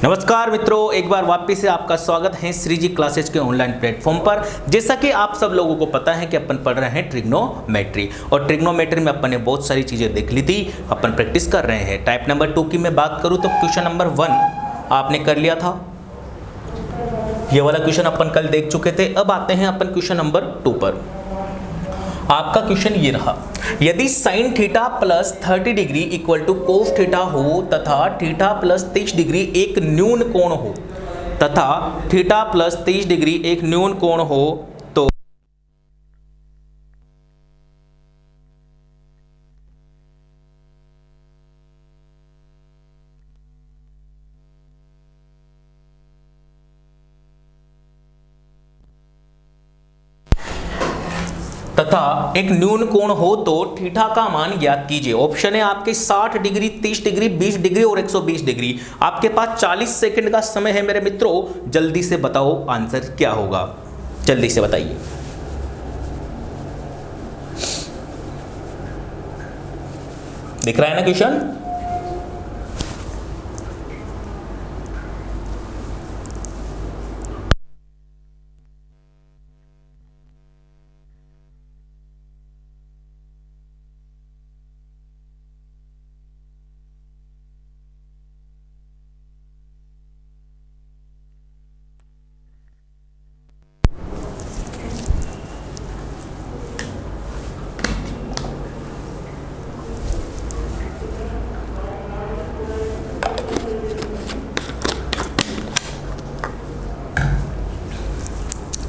नमस्कार मित्रों, एक बार वापस से आपका स्वागत है श्री जी क्लासेज के ऑनलाइन प्लेटफॉर्म पर। जैसा कि आप सब लोगों को पता है कि अपन पढ़ रहे हैं ट्रिग्नोमेट्री, और ट्रिग्नोमेट्री में अपन ने बहुत सारी चीज़ें देख ली थी, अपन प्रैक्टिस कर रहे हैं। टाइप नंबर 2 की मैं बात करूँ तो क्वेश्चन नंबर 1 आपने कर लिया था, ये वाला क्वेश्चन अपन कल देख चुके थे। अब आते हैं अपन क्वेश्चन नंबर 2 पर। आपका क्वेश्चन ये रहा, यदि sine theta plus 30 degree equal to cos theta हो तथा थीटा प्लस 30 डिग्री एक न्यून कोण हो तथा थीटा प्लस 30 डिग्री एक न्यून कोण हो तो तथा एक न्यून कोण हो तो थीटा का मान ज्ञात कीजिए। ऑप्शन है आपके 60 डिग्री, 30 डिग्री, 20 डिग्री और 120 डिग्री। आपके पास 40 सेकंड का समय है मेरे मित्रों, जल्दी से बताओ आंसर क्या होगा, जल्दी से बताइए। दिख रहा है ना क्वेश्चन?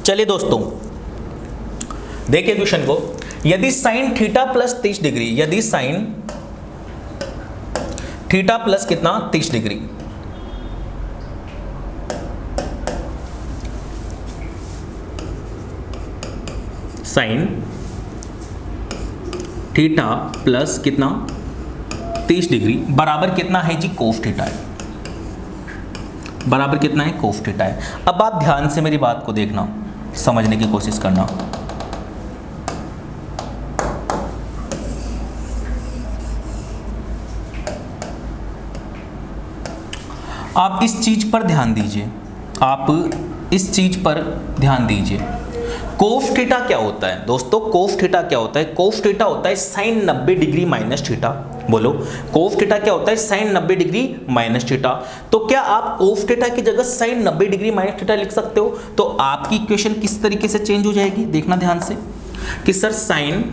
चलिए दोस्तों, देखिए क्वेश्चन को। यदि साइन थीटा प्लस 30 डिग्री, यदि साइन थीटा प्लस कितना 30 डिग्री, साइन थीटा प्लस कितना 30 डिग्री बराबर कितना है जी, कोस थीटा है। बराबर कितना है, कोस थीटा है। अब आप ध्यान से मेरी बात को देखना, समझने की कोशिश करना। आप इस चीज पर ध्यान दीजिए, आप इस चीज पर ध्यान दीजिए। कोस थीटा क्या होता है दोस्तों? कोस थीटा क्या होता है? कोस थीटा होता है साइन 90 डिग्री माइनस थीटा। बोलो, कोस थीटा क्या होता है? Sine 90 degree minus theta. तो क्या आप कोस थीटा की जगह साइन 90 डिग्री माइनस थीटा लिख सकते हो? तो आपकी इक्वेशन किस तरीके से चेंज हो जाएगी, देखना ध्यान से कि sir sign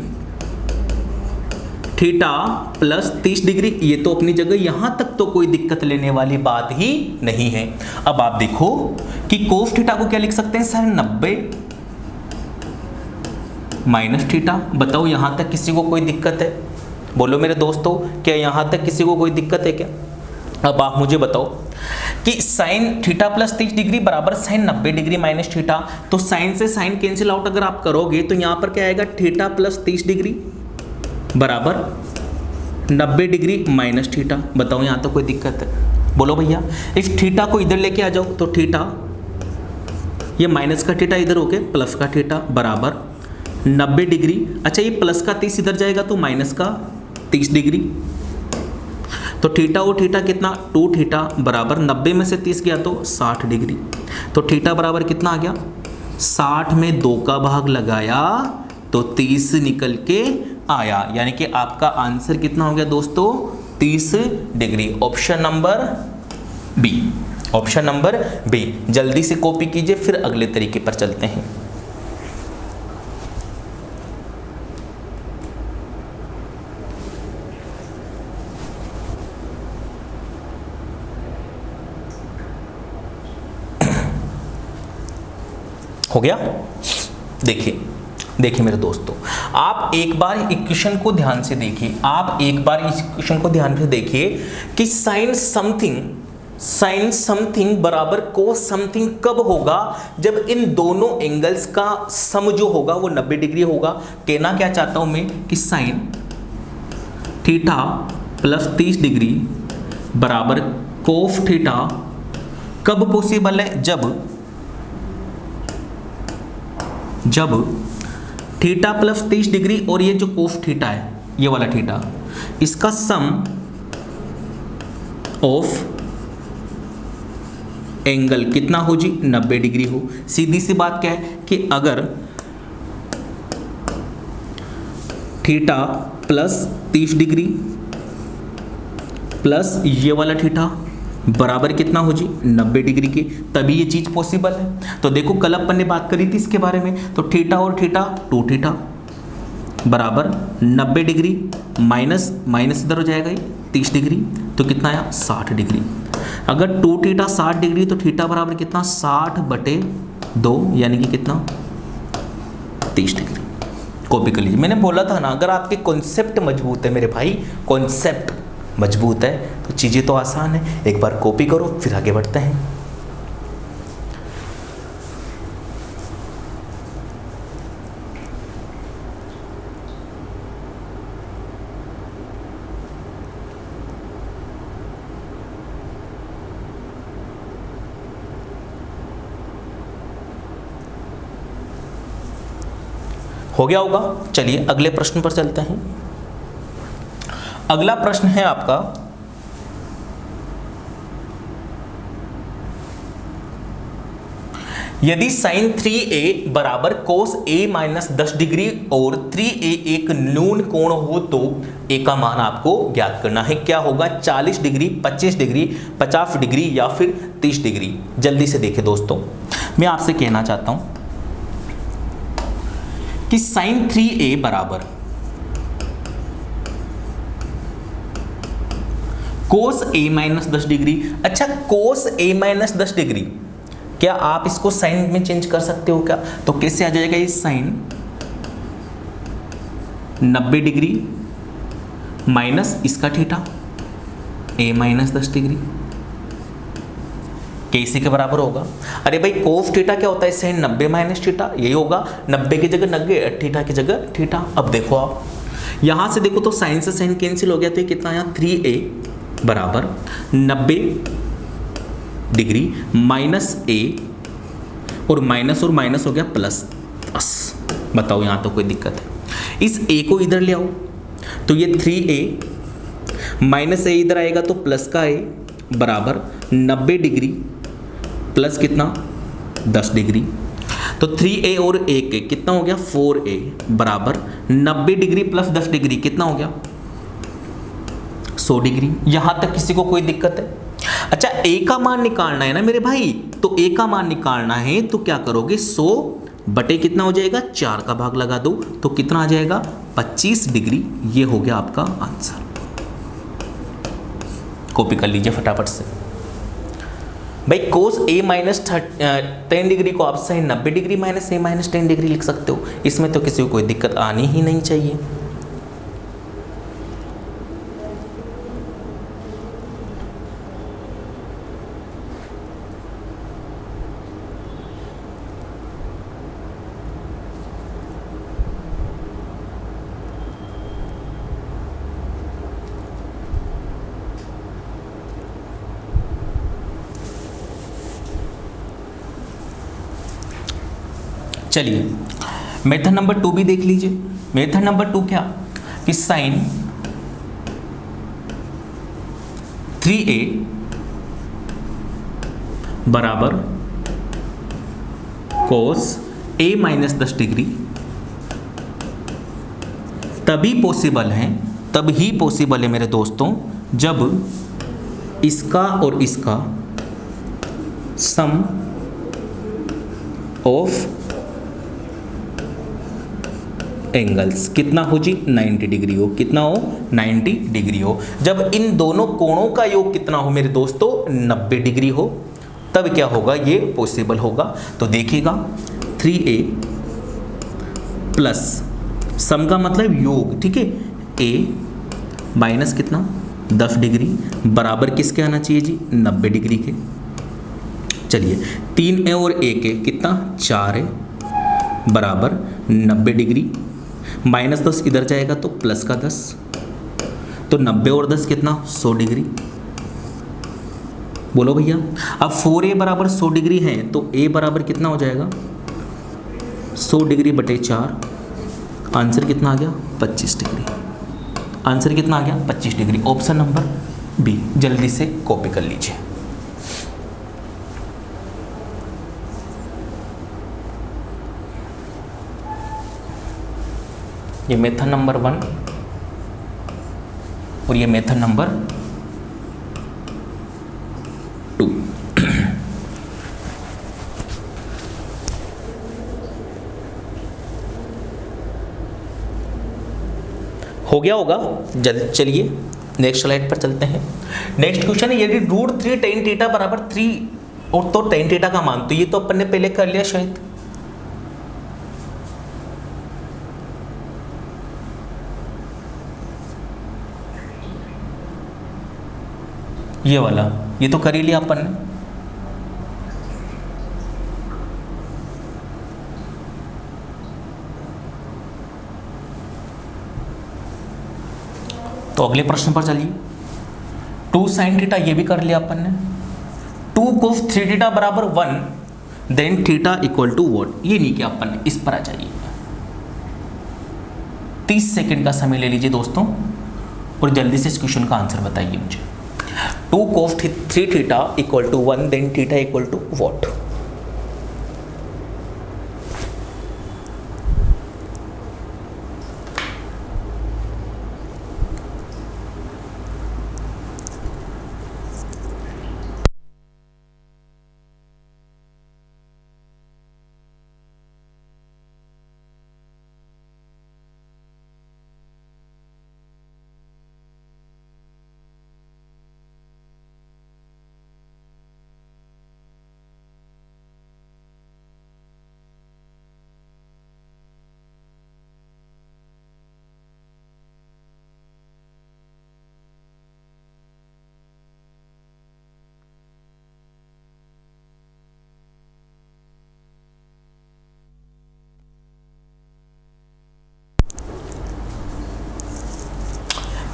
theta plus 30 degree, ये तो अपनी जगह, यहां तक तो कोई दिक्कत लेने वाली बात ही नहीं है। अब आप देखो कि कोस थीटा को क्या लिख सकते हैं, साइन 90 माइनस थीटा। बताओ यहां तक किसी को कोई दिक्कत है? बोलो मेरे दोस्तों, क्या यहां तक किसी को कोई दिक्कत है क्या? अब आप मुझे बताओ कि साइन थीटा प्लस 30 डिग्री बराबर साइन 90 डिग्री माइनस थीटा। तो साइन से साइन कैंसिल आउट अगर आप करोगे तो यहां पर क्या आएगा, थीटा प्लस 30 डिग्री बराबर 90 डिग्री माइनस थीटा। बताओ यहां तक कोई दिक्कत है? बोलो भैया, इस थीटा को इधर लेके आ जाओ तो थीटा, ये माइनस का थीटा इधर होके प्लस का थीटा बराबर 90 डिग्री। अच्छा, ये प्लस का 30 इधर जाएगा तो माइनस का 30 डिग्री। तो थीटा और थीटा कितना, 2 थीटा बराबर 90 में से 30 गया तो 60 डिग्री। तो थीटा बराबर कितना आ गया, 60 में 2 का भाग लगाया तो 30 निकल के आया। यानी कि आपका आंसर कितना हो गया दोस्तों, 30 डिग्री। Option number B, option number B. जल्दी से कॉपी कीजिए, फिर अगले तरीके पर चलते हैं। हो गया? देखिए देखिए मेरे दोस्तों, आप एक बार इक्वेशन को ध्यान से देखिए, आप एक बार इस इक्वेशन को ध्यान से देखिए कि साइन समथिंग बराबर कोस समथिंग कब होगा, जब इन दोनों एंगल्स का सम जो होगा वो 90 डिग्री होगा। कहना क्या चाहता हूं मैं कि साइन थीटा प्लस 30 डिग्री बराबर कोस थीटा कब पॉसिबल है, जब थीटा प्लस 30 डिग्री और ये जो कोस थीटा है, ये वाला थीटा, इसका सम ऑफ एंगल कितना हो जी, 90 डिग्री हो। सीधी सी बात क्या है कि अगर थीटा प्लस 30 डिग्री प्लस ये वाला थीटा बराबर कितना हो जी, 90 डिग्री के, तभी ये चीज पॉसिबल है। तो देखो कल अपन ने बात करी थी इसके बारे में, तो थीटा और थीटा 2 थीटा बराबर 90 डिग्री माइनस माइनस इधर हो जाएगा ये 30 डिग्री, तो कितना आया 60 डिग्री। अगर 2 थीटा 60 डिग्री तो थीटा बराबर कितना 60/2 यानी कि कितना 30 डिग्री। कॉपी कर लीजिए। मैंने बोला था ना अगर आपके कॉन्सेप्ट मजबूत है मेरे भाई, कॉन्सेप्ट मजबूत है तो चीज़ें तो आसान है। एक बार कॉपी करो फिर आगे बढ़ते हैं। हो गया होगा। चलिए अगले प्रश्न पर चलते हैं। अगला प्रश्न है आपका, यदि साइन 3a बराबर कोस a माइनस 10 डिग्री और 3a एक न्यून कोण हो तो a का मान आपको ज्ञात करना है। क्या होगा, 40 डिग्री, 25 डिग्री, 50 डिग्री या फिर 30 डिग्री। जल्दी से देखिए दोस्तों, मैं आपसे कहना चाहता हूं कि साइन 3a बराबर कोस a माइनस 10 डिग्री। अच्छा, कोस a माइनस 10 डिग्री, क्या आप इसको साइन में चेंज कर सकते हो क्या? तो कैसे आ जाएगा ये साइन 90 डिग्री माइनस इसका थीटा a माइनस 10 डिग्री, कैसे के बराबर होगा? अरे भाई कोस थीटा क्या होता है, साइन 90 माइनस थीटा, यही होगा। 90 की जगह 90, थीटा की जगह थीटा। अब देखो आप यहां से देखो तो साइन से साइन कैंसिल हो गया, तो ये कितना आया 3a बराबर 90 डिग्री माइनस a और माइनस हो गया प्लस 10। बताओ यहाँ तो कोई दिक्कत है? इस a को इधर ले आओ तो ये 3a माइनस a इधर आएगा तो प्लस का a बराबर 90 डिग्री प्लस कितना 10 डिग्री। तो 3a और a के कितना हो गया 4a बराबर 90 डिग्री प्लस 10 डिग्री कितना हो गया 100 डिग्री। यहां तक किसी को कोई दिक्कत है? अच्छा, a का मान निकालना है ना मेरे भाई, तो a का मान निकालना है तो क्या करोगे 100 बटे कितना हो जाएगा 4 का भाग लगा दो तो कितना आ जाएगा 25 डिग्री। ये हो गया आपका आंसर। कॉपी कर लीजिए फटाफट से भाई। कोस a माइनस 10 डिग्री को आप sine 90 degree minus a minus 10 degree लिख सकते हो, इसमें तो किसी को कोई दिक्कत आनी ही नहीं चाहिए। चलिए मेथड नंबर 2 भी देख लीजिए। मेथड नंबर 2 क्या कि साइन 3a बराबर कोस a माइनस 10 डिग्री तभी पॉसिबल है मेरे दोस्तों जब इसका और इसका सम ऑफ एंगल्स कितना हो जी 90 डिग्री हो। कितना हो 90 डिग्री हो। जब इन दोनों कोणों का योग कितना हो मेरे दोस्तों 90 डिग्री हो, तब क्या होगा ये पॉसिबल होगा। तो देखिएगा 3a प्लस सम का मतलब योग, ठीक है, a माइनस कितना 10 डिग्री बराबर किसके आना चाहिए जी 90 डिग्री के। चलिए 3a और a के कितना 4a बराबर 90 डिग्री माइनस 10 इधर जाएगा तो प्लस का 10, तो 90 और 10 कितना 100 डिग्री। बोलो भैया। अब 4a बराबर 100 डिग्री है तो a बराबर कितना हो जाएगा 100 डिग्री बटे 4। आंसर कितना आ गया 25 डिग्री। आंसर कितना आ गया 25 डिग्री। Option number B. जल्दी से कॉपी कर लीजिए। ये मेथड नंबर 1 और ये मेथड नंबर 2। हो गया होगा। जल्द चलिए नेक्स्ट स्लाइड पर चलते हैं। नेक्स्ट क्वेश्चन है, यदि √3 tan थीटा बराबर 3 और तो tan थीटा का मान, तो ये तो अपन ने पहले कर लिया शायद। ये वाला ये तो कर ही लिया अपन ने। तो अगले प्रश्न पर चलिए। 2 sin थीटा ये भी कर लिया अपन ने। 2 cos 3 थीटा बराबर 1 then theta equal to what, ये नहीं किया अपन ने। इस पर आ जाइए। 30 सेकंड का समय ले लीजिए दोस्तों और जल्दी से इस क्वेश्चन का आंसर बताइए मुझे। 2 cos 3 theta equal to 1 then theta equal to what.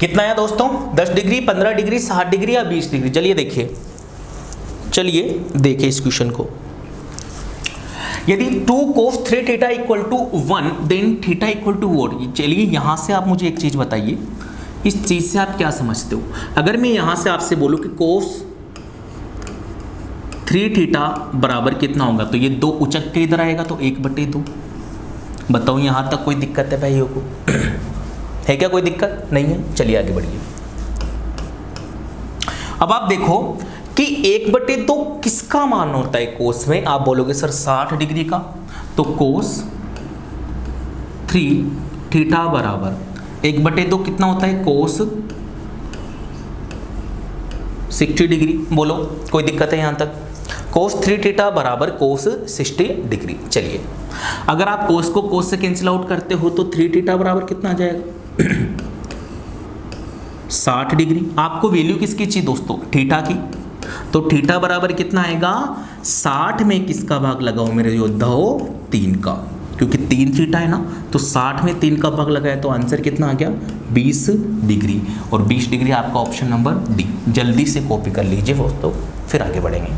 कितना है दोस्तों? 10 डिग्री, 15 डिग्री, 60 डिग्री या 20 डिग्री? चलिए देखिए, देखिए इस क्वेश्चन को। यदि 2 cos 3 theta equal to 1 then theta equal to what. चलिए यहां से आप मुझे एक चीज बताइए, इस चीज से आप क्या समझते हो? अगर मैं यहां से आपसे बोलूं कि cos 3 थीटा बराबर कितना होगा, तो ये 2 उचक के इधर आएगा तो 1/2। बताओ यहां तक कोई दिक्कत है भाइयों को? है क्या कोई दिक्कत? नहीं है। चलिए आगे बढ़िए। अब आप देखो कि 1/2 किसका मान होता है कोस में? आप बोलोगे सर 60 डिग्री का, तो कोस 3 थीटा बराबर 1/2 कितना होता है? कोस 60 डिग्री। बोलो कोई दिक्कत है यहां तक? कोस 3 थीटा बराबर कोस 60 डिग्री। चलिए अगर आप कोस को कोस से कैंसिल आउट करते हो तो 3 थीटा बराबर कितना आ जाएगा? 60 डिग्री। आपको वैल्यू किसकी चाहिए दोस्तों? थीटा की। तो थीटा बराबर कितना आएगा? 60 में किसका भाग लगाओ मेरे योद्धा हो? 3 का, क्योंकि 3 थीटा है ना, तो 60 में 3 का भाग लगाया तो आंसर कितना आ गया? 20 डिग्री। और 20 डिग्री आपका ऑप्शन नंबर डी। जल्दी से कॉपी कर लीजिए दोस्तों, फिर आगे बढ़ेंगे।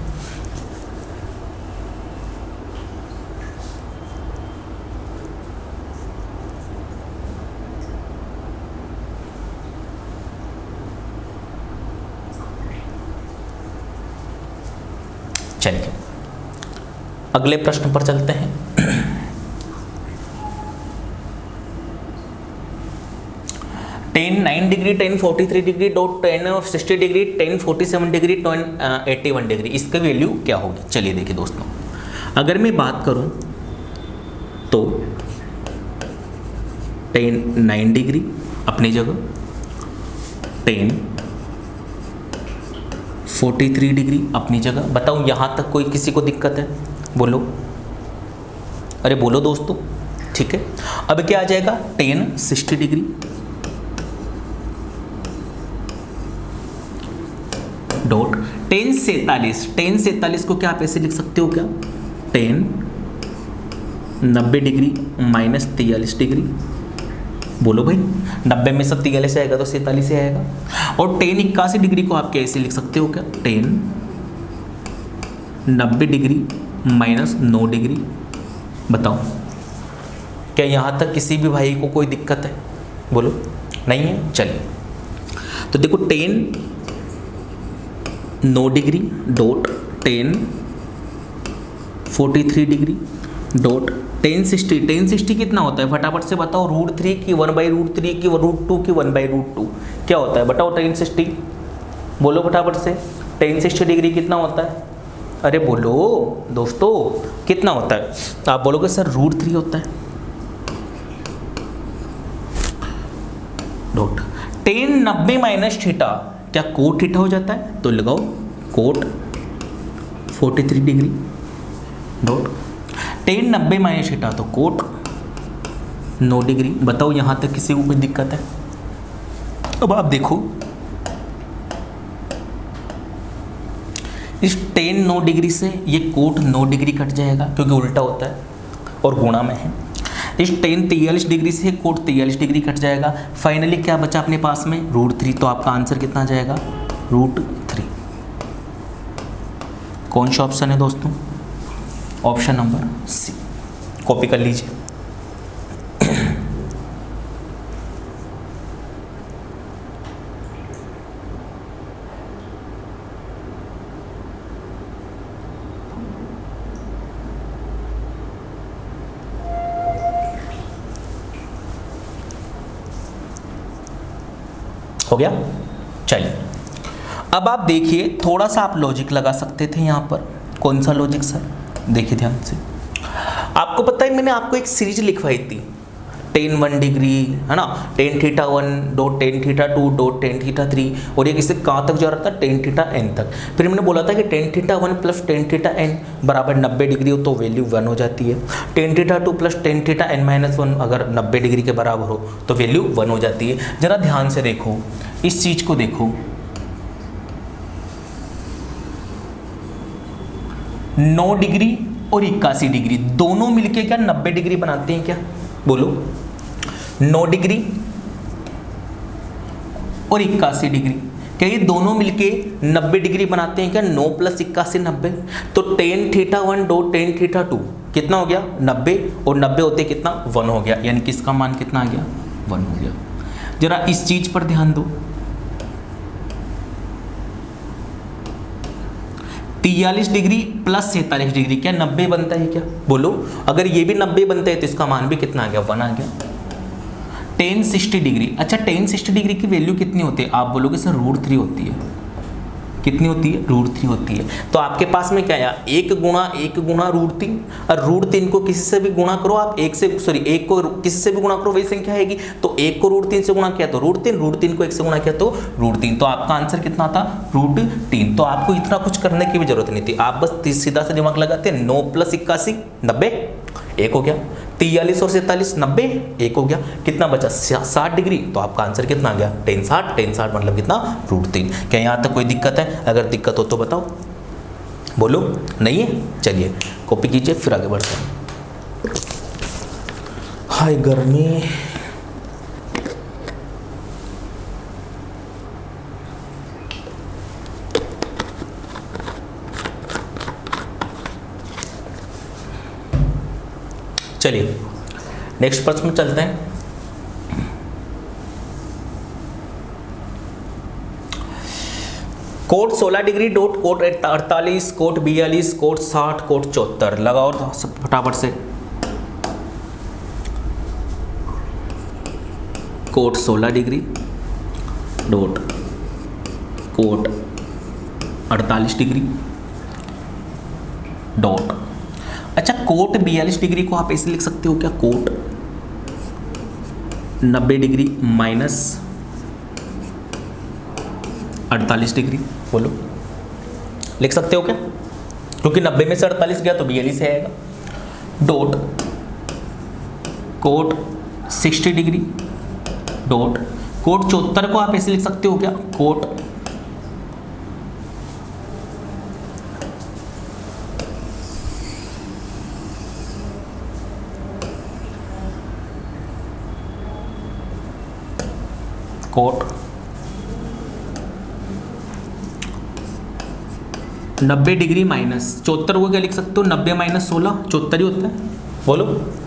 चलिए अगले प्रश्न पर चलते हैं। tan 9 degree, tan 43 degree, tan 60 degree, tan 47 degree, tan 81 degree, इसका वैल्यू क्या होगी? चलिए देखिए दोस्तों, अगर मैं बात करूं तो tan 9 डिग्री अपनी जगह, tan 43 डिग्री अपनी जगह। बताओ यहां तक कोई किसी को दिक्कत है? बोलो, अरे बोलो दोस्तों। ठीक है, अब क्या आ जाएगा? tan 60 degree dot tan 47। tan 47 को क्या आप ऐसे लिख सकते हो क्या? tan 90 degree minus 43 degree. बोलो भाई, 90 में सब 43 आएगा तो 47 से आएगा। और tan 81 डिग्री को आप कैसे लिख सकते हो क्या? tan 90 degree minus 9 degree. बताओ क्या यहाँ तक किसी भी भाई को कोई दिक्कत है? बोलो नहीं है। चलिए तो देखो, tan 9 degree dot tan 43 degree dot tan sixty कितना होता है फटाफट से बताओ, √3 की 1/√3 की √2 की 1/√2 क्या होता है बताओ टेन सिक्सटी, बोलो फटाफट से। टेन 60 डिग्री कितना होता है, अरे बोलो दोस्तों कितना होता है, आप बोलोगे सर √3 होता है। डॉट टेन 90 माइनस थीटा क्या कोट थीटा हो जाता है, तो लगाओ cot 43 degree. Dot tan 90 minus theta तो कोट 9 डिग्री। बताओ यहाँ तक किसी को कोई दिक्कत है? अब आप देखो इस टेन 9 डिग्री से ये कोट 9 डिग्री कट जाएगा क्योंकि उल्टा होता है और गुणा में है। इस टेन 43 डिग्री से कोट 43 डिग्री कट जाएगा। फाइनली क्या बचा अपने पास में, √3, तो आपका आंसर कितना आ जाएगा √3। कौन सा ऑप्शन है दोस्तों, ऑप्शन नंबर सी, कॉपी कर लीजिए। हो गया, चलिए अब आप देखिए थोड़ा सा आप लॉजिक लगा सकते थे यहाँ पर। कौन सा लॉजिक सर, देखिए ध्यान से। आपको पता है मैंने आपको एक सीरीज लिखवाई थी टेन 1 डिग्री है ना, tan theta 1 dot tan theta 2 dot tan theta 3 और ये किससे कहाँ तक जा रहा था, टेन थीटा n तक। फिर मैंने बोला था कि tan theta 1 plus tan theta n बराबर 90 डिग्री हो तो वैल्यू 1 हो जाती है। Tan theta 2 plus tan theta n minus 1 अगर 90 डिग्री के बराबर हो तो वैल्यू 1 हो जाती है। जरा ध्यान से देखो इस चीज को, देखो 9 डिग्री और 81 डिग्री दोनों मिलके क्या 90 डिग्री बनाते हैं क्या, बोलो 9 डिग्री और 81 डिग्री क्या ये दोनों मिलके 90 डिग्री बनाते हैं क्या, 9 + 81 90। तो tan theta 1 dot tan theta 2 कितना हो गया 90 और 90 होते कितना 1 हो गया, यानी कि इसका मान कितना आ गया 1 हो गया। जरा इस चीज पर ध्यान दो, 43 डिग्री प्लस 47 डिग्री क्या 90 बनता है क्या, बोलो अगर ये भी 90 बनता है तो इसका मान भी कितना आ गया 1 आ गया। टेन 60 डिग्री, अच्छा टेन 60 डिग्री की वैल्यू कितनी होती है, आप बोलोगे सर √3 होती है। कितनी होती है, √3 होती है। तो आपके पास में क्या आया, 1 गुणा √3 और √3 को किसी से भी गुणा करो आप, एक को किसी से भी गुणा करो वही संख्या आएगी। तो 1 को √3 से गुणा किया तो √3 को 1 से गुणा किया तो √3, तो आपका आंसर कितना था √3। तो आपको इतना कुछ करने की भी जरूरत नहीं थी, आप बस सीधा से दिमाग लगाते 9 + 81 90 1 हो गया, 43 और 47 90 1 हो गया, कितना बचा 60 डिग्री। तो आपका आंसर कितना आ गया टेन 60 मतलब कितना √3। क्या यहाँ तक कोई दिक्कत है, अगर दिक्कत हो तो बताओ, बोलो नहीं है, चलिए कॉपी कीजिए फिर आगे बढ़ते हैं। हाय गर्मी, चलिए नेक्स्ट प्रश्न में चलते हैं। Cot 16 degree dot cot 48 cot 42 cot 60 cot 74 लगाओ फटाफट से। Cot 16 degree dot cot 48 degree dot, अच्छा कोट 42 डिग्री को आप ऐसे लिख सकते हो क्या, कोट 90 डिग्री माइनस 48 डिग्री, बोलो लिख सकते हो क्या, क्योंकि 90 में से 48 गया तो 42 से आएगा। Dot cot 60 degree dot cot 74 को आप ऐसे लिख सकते हो क्या, कोट कोट 90 डिग्री माइनस 74 को क्या लिख सकते हो, 90 माइनस 16 74 ही होता है, बोलो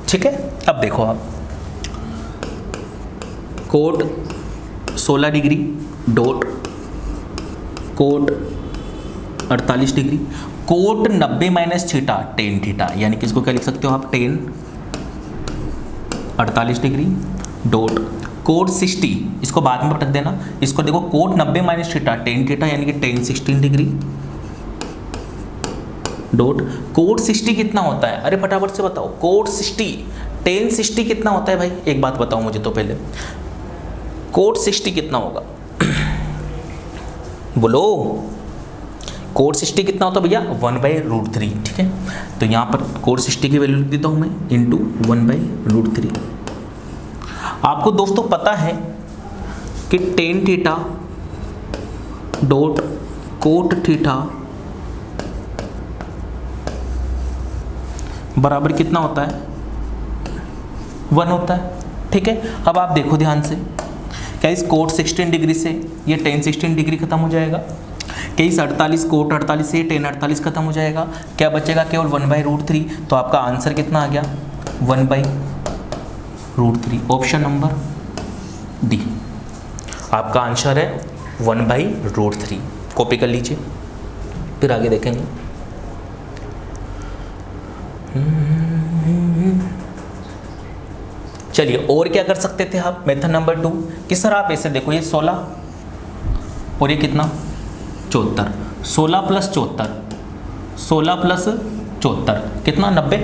ठीक है। अब देखो आप cot 16 degree dot cot 48 degree, cot 90 minus theta tan theta, यानी कि इसको क्या लिख सकते हो आप, टेन 48 डिग्री डॉट कोट 60, इसको बाद में पटक देना, इसको देखो cot 90 minus theta tan theta यानी कि टेन 16 डिग्री डॉट कोट 60 कितना होता है, अरे फटाफट से बताओ, कोट 60 टेन 60 कितना होता है भाई, एक बात बताओ मुझे तो पहले, कोट 60 कितना होगा बोलो, कोट 60 कितना होता है भैया, 1/√3, ठीक है। तो यहाँ पर कोट 60 की वैल्यू लिख देता हूँ मैं, इंटू 1/√3। आपको दोस्तों पता है कि tan theta dot cot theta बराबर कितना होता है, 1 होता है, ठीक है। अब आप देखो ध्यान से, क्या इस कोट 16 डिग्री से ये टेन 16 डिग्री खत्म हो जाएगा, क्या इस 48 कोट 48 से टेन 48 खत्म हो जाएगा, क्या बचेगा केवल 1/√3, तो आपका आंसर कितना आ गया 1/√3, ऑप्शन नंबर डी आपका आंसर है 1/√3। कॉपी कर लीजिए, फिर आगे देखेंगे। चलिए और क्या कर सकते थे आप, मेथड नंबर 2 कि सर आप ऐसे देखो, ये 16 और ये कितना 74, 16 प्लस 74, 16 प्लस 74 कितना 90,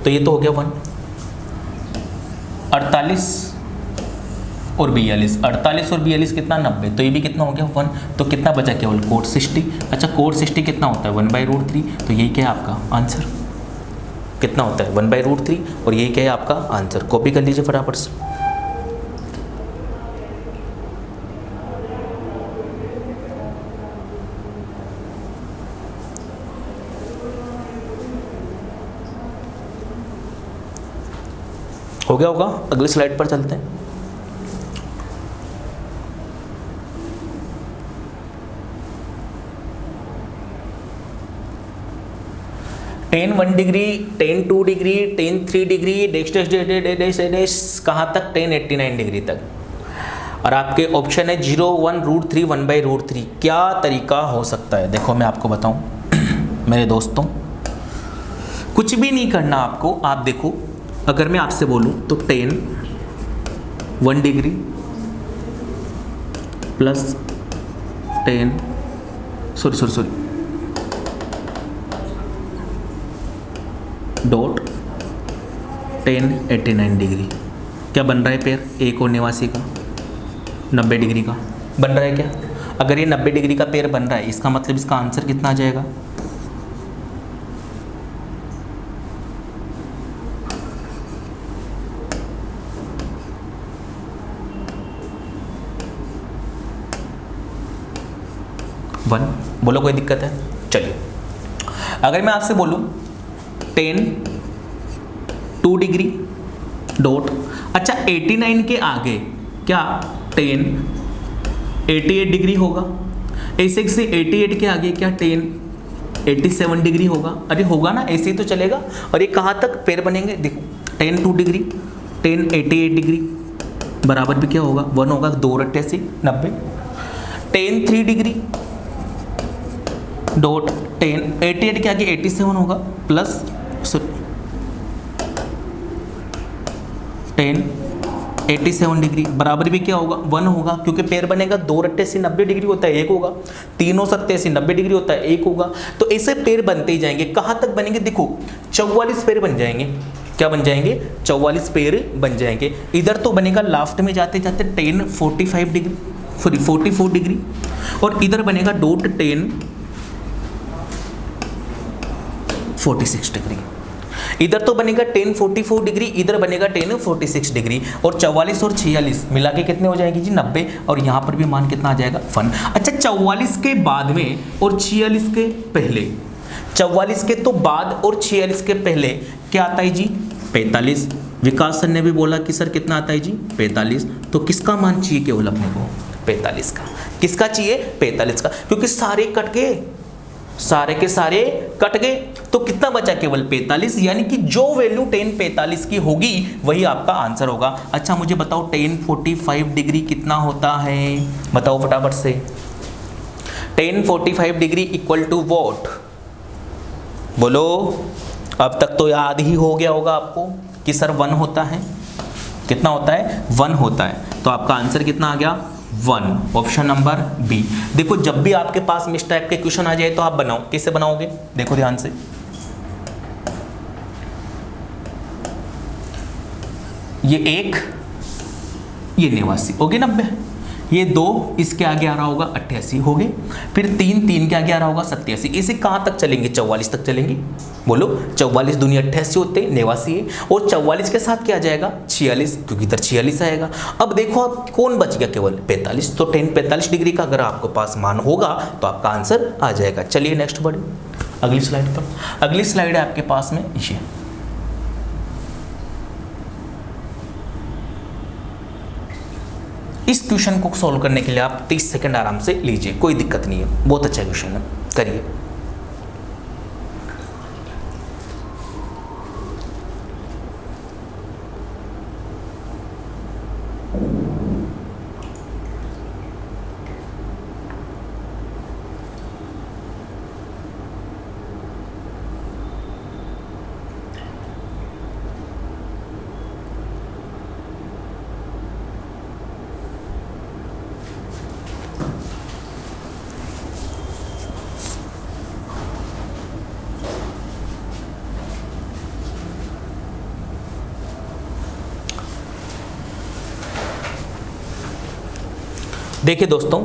तो ये तो हो गया 1, 48 और 42, 48 और 42 कितना 90, तो ये भी कितना हो गया 1, तो कितना बचा केवल कोट 60। अच्छा कोट 60 कितना होता है 1/√3, तो यही क्या है आपका आंसर, कितना होता है 1/√3, और यही क्या है आपका आंसर। कॉपी कर लीजिए फटाफट से। हो गया होगा, अगली स्लाइड पर चलते हैं। Ten 1 degree, ten 2 degree, ten 3 degree, dash कहाँ तक, टेन 89 डिग्री तक, और आपके ऑप्शन है 0 1√3 1/√3। क्या तरीका हो सकता है, देखो मैं आपको बताऊं मेरे दोस्तों, कुछ भी नहीं करना आपको। आप देखो, अगर मैं आपसे बोलूं तो ten 1 degree plus ten sorry dot ten 89 degree, क्या बन रहा है पेयर, एक और 89 का 90 डिग्री का बन रहा है क्या। अगर ये 90 डिग्री का पेयर बन रहा है, इसका मतलब इसका आंसर कितना आ जाएगा, वन। बोलो कोई दिक्कत है। चलिए अगर मैं आपसे बोलूं टेन 2 डिग्री डॉट, अच्छा 89 के आगे क्या टेन 88 डिग्री होगा, ऐसे से 88 के आगे क्या टेन 87 डिग्री होगा, अरे होगा ना, ऐसे ही तो चलेगा। और ये कहाँ तक पेयर बनेंगे, देखो टेन 2 डिग्री टेन 88 डिग्री बराबर भी क्या होगा 1 होगा, 2 रट्टे से 90, टेन 3 डिग्री डॉट टेन 88 के आगे 87 होगा प्लस टेन 87 डिग्री बराबर भी क्या होगा 1 होगा, क्योंकि पेयर बनेगा 2 रट्टे से 90 डिग्री होता है 1 होगा, 3 सत्ते से 90 डिग्री होता है 1 होगा। तो ऐसे पेयर बनते ही जाएंगे, कहाँ तक बनेंगे, देखो 44 पेयर बन जाएंगे, क्या बन जाएंगे 44 पेयर बन जाएंगे। इधर तो बनेगा लास्ट में जाते जाते टेन 45 डिग्री सॉरी 44 डिग्री, और इधर बनेगा डॉट टेन 46 डिग्री। इधर तो बनेगा 1044 डिग्री, इधर बनेगा 1046 डिग्री, और 44 और 46 मिला के कितने हो जाएंगे जी 90, और यहाँ पर भी मान कितना आ जाएगा 1। अच्छा 44 के बाद में और 46 के पहले, 44 के तो बाद और 46 के पहले क्या आता है जी 45। विकास सर ने भी बोला कि सर कितना आता है जी 45, तो किसका मान चाहिए केवल अपने को 45 का, किसका चाहिए 45 का, क्योंकि सारे कट गए, सारे के सारे कट गए, तो कितना बचा केवल 45, यानी कि जो वैल्यू 1045 की होगी वही आपका आंसर होगा। अच्छा मुझे बताओ 1045 डिग्री कितना होता है, बताओ फटाफट से। 1045 डिग्री इक्वल टू वॉट, बोलो, अब तक तो याद ही हो गया होगा आपको कि सर 1 होता है। कितना होता है? 1 होता है। तो आपका आंसर कितना आ गया? 1, ऑप्शन नंबर बी। देखो जब भी आपके पास इस टाइप के क्वेश्चन आ जाए तो आप बनाओ, कैसे बनाओगे? देखो ध्यान से, ये 1, ये 89 हो गए 90, ये 2 इसके आगे आ रहा होगा 88 हो गए, फिर 3 के आगे आ रहा होगा 87। इसे कहाँ तक चलेंगे? 44 तक चलेंगे। बोलो, 44 दूनी 88 होते हैं, 89 है, और 44 के साथ क्या आ जाएगा? 46, क्योंकि इधर 46 आएगा। अब देखो अब कौन बच गया? केवल 45। तो 45 डिग्री का अगर आपके पास मान होगा तो आपका आंसर आ जाएगा। चलिए नेक्स्ट बढ़े अगली स्लाइड पर। अगली स्लाइड है आपके पास में ये। इस क्वेश्चन को सॉल्व करने के लिए आप 30 सेकंड आराम से लीजिए, कोई दिक्कत नहीं है, बहुत अच्छा क्वेश्चन है, करिए। देखिए दोस्तों,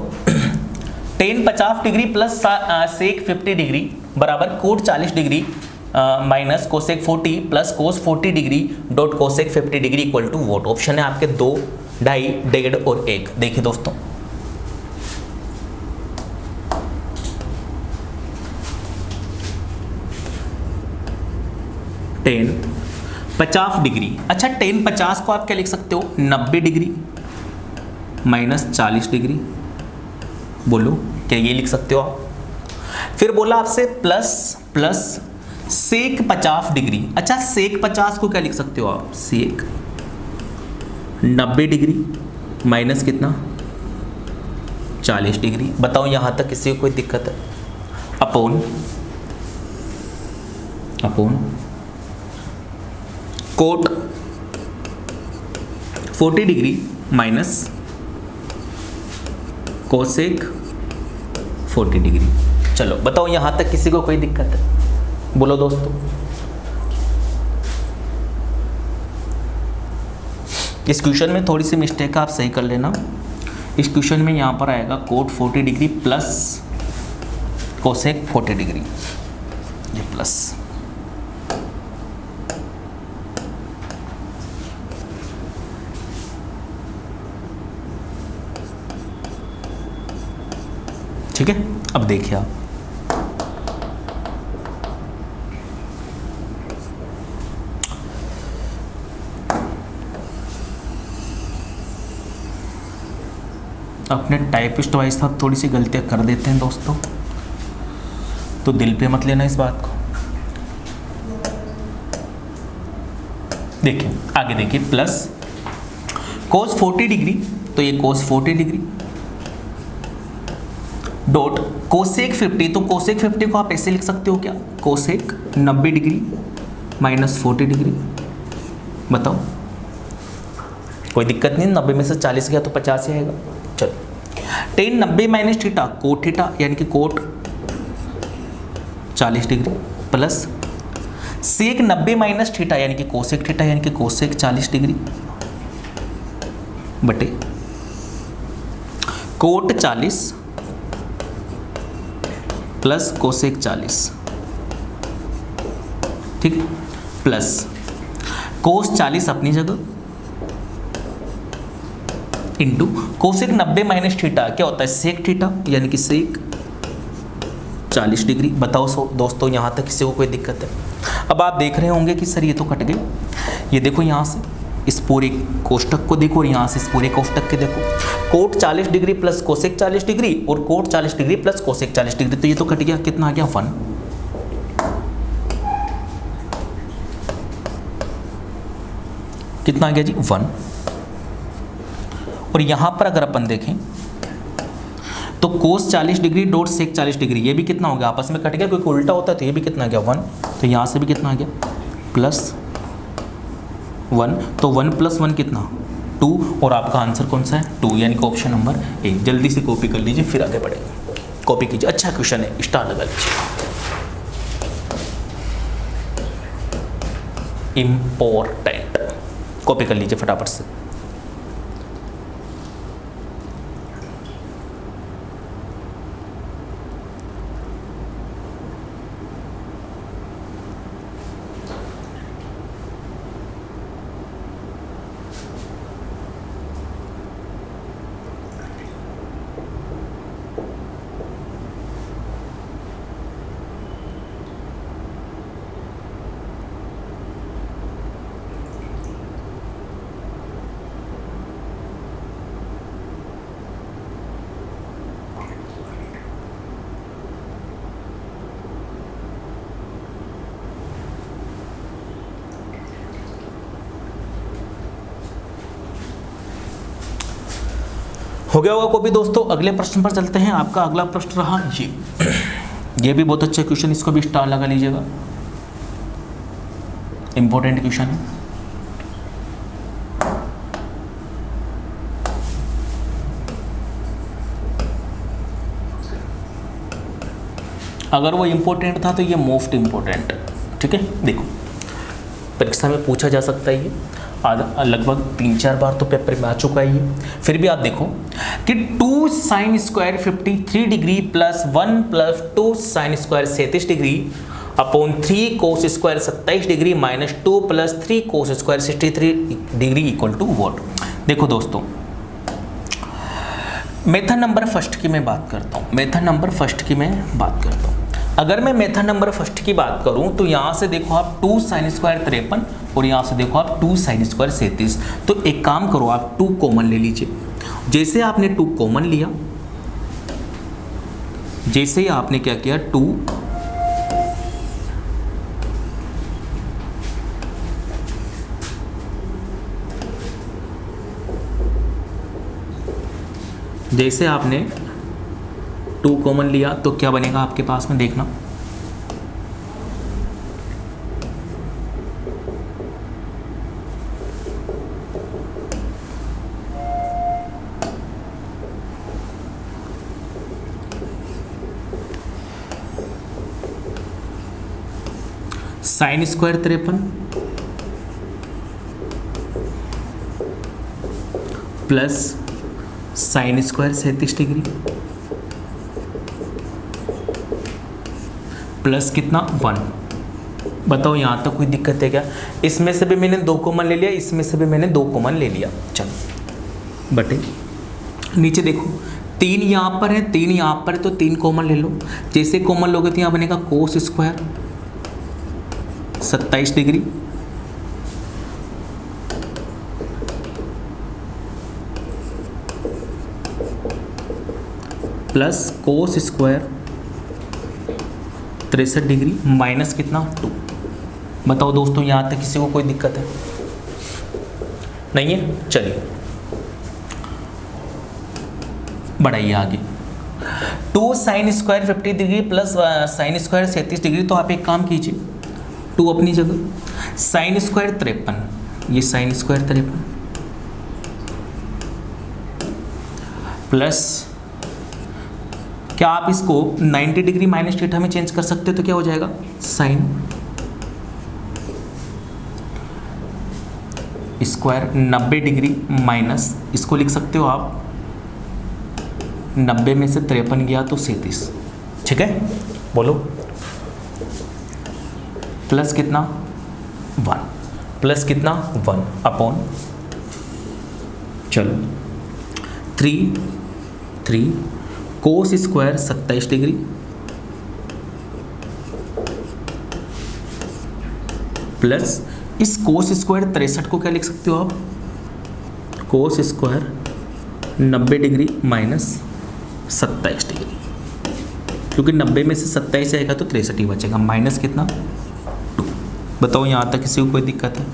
tan 50 degree plus sec 50 degree बराबर cot 40 degree minus cosec 40 plus cos 40 degree dot cosec 50 degree equal to what. Option है आपके 2, 2.5, 1.5 और 1। देखिए दोस्तों, tan 50 डिग्री, अच्छा tan 50 को आप क्या लिख सकते हो? 90 डिग्री माइनस 40 डिग्री। बोलो, क्या ये लिख सकते हो आप? फिर बोला आपसे प्लस सेक 50 डिग्री। अच्छा, सेक 50 को क्या लिख सकते हो आप? सेक 90 डिग्री माइनस कितना? 40 डिग्री। बताओ यहां तक किसी को कोई दिक्कत है? Upon coat 40 degree minus cosec 40 degree. चलो बताओ यहां तक किसी को कोई दिक्कत है? बोलो दोस्तों। इस क्वेश्चन में थोड़ी सी मिस्टेक आप सही कर लेना। इस क्वेश्चन में यहां पर आएगा cot 40 degree plus cosec 40 degree, ये प्लस। ठीक है, अब देखिए आप, अपने टाइपिस्ट वाइज साथ थोड़ी सी गलतियां कर देते हैं दोस्तों, तो दिल पे मत लेना इस बात को। देखिए आगे देखिए, प्लस कोस 40 डिग्री, तो ये कोस 40 डिग्री डॉट कोसेक 50, तो कोसेक 50 को आप ऐसे लिख सकते हो क्या? Cosec 90 degree minus 40 degree. बताओ, कोई दिक्कत नहीं, 90 में से 40 गया तो 50 ही आएगा। चलो, tan 90 minus theta cot theta यानी कि cot 40 degree plus sec 90 minus theta यानी कि कोसेक थीटा यानी कि कोसेक 40 डिग्री बटे कोट 40 प्लस कोसेक 40, ठीक, प्लस कोस 40 अपनी जगह इंटू कोसेक 90 माइनस थीटा क्या होता है? सेक थीटा यानी कि सेक 40 डिग्री। बताओ दोस्तों, यहाँ तक किसी को कोई दिक्कत है? अब आप देख रहे होंगे कि सर ये तो कट गए। ये देखो यहाँ से इस पूरे कोष्टक को देखो और यहाँ से इस पूरे कोष्टक के देखो, cot 40 degree plus cosec 40 degree और cot 40 degree plus cosec 40 degree, तो ये तो कट गया। कितना आ गया? 1। कितना आ गया जी? 1। और यहां पर अगर अपन देखें तो कोस 40 डिग्री डॉट सेक 40 डिग्री, ये भी कितना हो गया, आपस में कट गया, क्योंकि उल्टा होता है तो ये भी कितना आ गया 1, तो यहाँ से भी कितना आ गया +1, तो 1 + 1 कितना 2, और आपका आंसर कौन सा है 2, यानी कि ऑप्शन नंबर ए। जल्दी से कॉपी कर लीजिए फिर आगे बढ़ेंगे, कॉपी कीजिए, अच्छा क्वेश्चन है, स्टार लगा लीजिए। इम्पोर्टेंट, कॉपी कर लीजिए फटाफट से। हो गया होगा कॉपी दोस्तों, अगले प्रश्न पर चलते हैं। आपका अगला प्रश्न रहा ये भी बहुत अच्छा क्वेश्चन, इसको भी स्टार लगा लीजिएगा, इंपॉर्टेंट क्वेश्चन है। अगर वो इंपॉर्टेंट था तो ये मोस्ट इंपॉर्टेंट, ठीक है। देखो परीक्षा में पूछा जा सकता है, ये लगभग 3-4 बार तो पेपर में आ चुका है ये। फिर भी आप देखो कि 2 sin square 53 degree plus 1 + 2 sin square 37 degree upon 3 cos square 27 degree minus 2 + 3 cos square 63 degree equal to what. देखो दोस्तों, मेथड नंबर फर्स्ट की मैं बात करता हूँ, मेथड नंबर फर्स्ट की मैं बात करता हूँ। अगर मैं मेथड नंबर फर्स्ट की बात करूं तो यहाँ से देखो आप 2 sin स्क्वायर 53 और यहाँ से देखो आप 2 sin स्क्वायर 37, तो एक काम करो आप 2 कॉमन ले लीजिए। जैसे आपने 2 कॉमन लिया, जैसे ही आपने क्या किया 2 जैसे आपने 2 कॉमन लिया तो क्या बनेगा आपके पास में, देखना sin square 53 plus sin square 37 degree plus कितना 1। बताओ यहाँ तक कोई दिक्कत है क्या? इसमें से भी मैंने 2 कॉमन ले लिया, इसमें से भी मैंने 2 कॉमन ले लिया। चलो बटे नीचे देखो 3 यहाँ पर है, 3 यहाँ पर है, तो 3 कॉमन ले लो। जैसे कॉमन लोगे तो यहाँ बनेगा cos square 27 degree plus cos square 63 degree minus कितना 2। बताओ दोस्तों यहाँ तक किसी को कोई दिक्कत है? नहीं है? चलिए बढ़ाइए आगे। 2 sin square 50 degree plus sin square 37 degree, तो आप एक काम कीजिए 2 अपनी जगह, sin स्क्वायर 53, ये sin स्क्वायर 53 प्लस क्या आप इसको 90 डिग्री माइनस थीटा में चेंज कर सकते हो, तो क्या हो जाएगा साइन स्क्वायर 90 डिग्री माइनस, इसको लिख सकते हो आप 90 में से 53 गया तो 37, ठीक है। बोलो प्लस कितना 1, प्लस कितना 1 अपॉन, चलो 3 कोस स्क्वायर 27 डिग्री प्लस इस कोस स्क्वायर 63 को क्या लिख सकते हो आप, कोस स्क्वायर 90 डिग्री माइनस 27 डिग्री, क्योंकि 90 में से 27 जाएगा तो 63 ही बचेगा, माइनस कितना 2। बताओ यहाँ तक किसी को कोई दिक्कत है?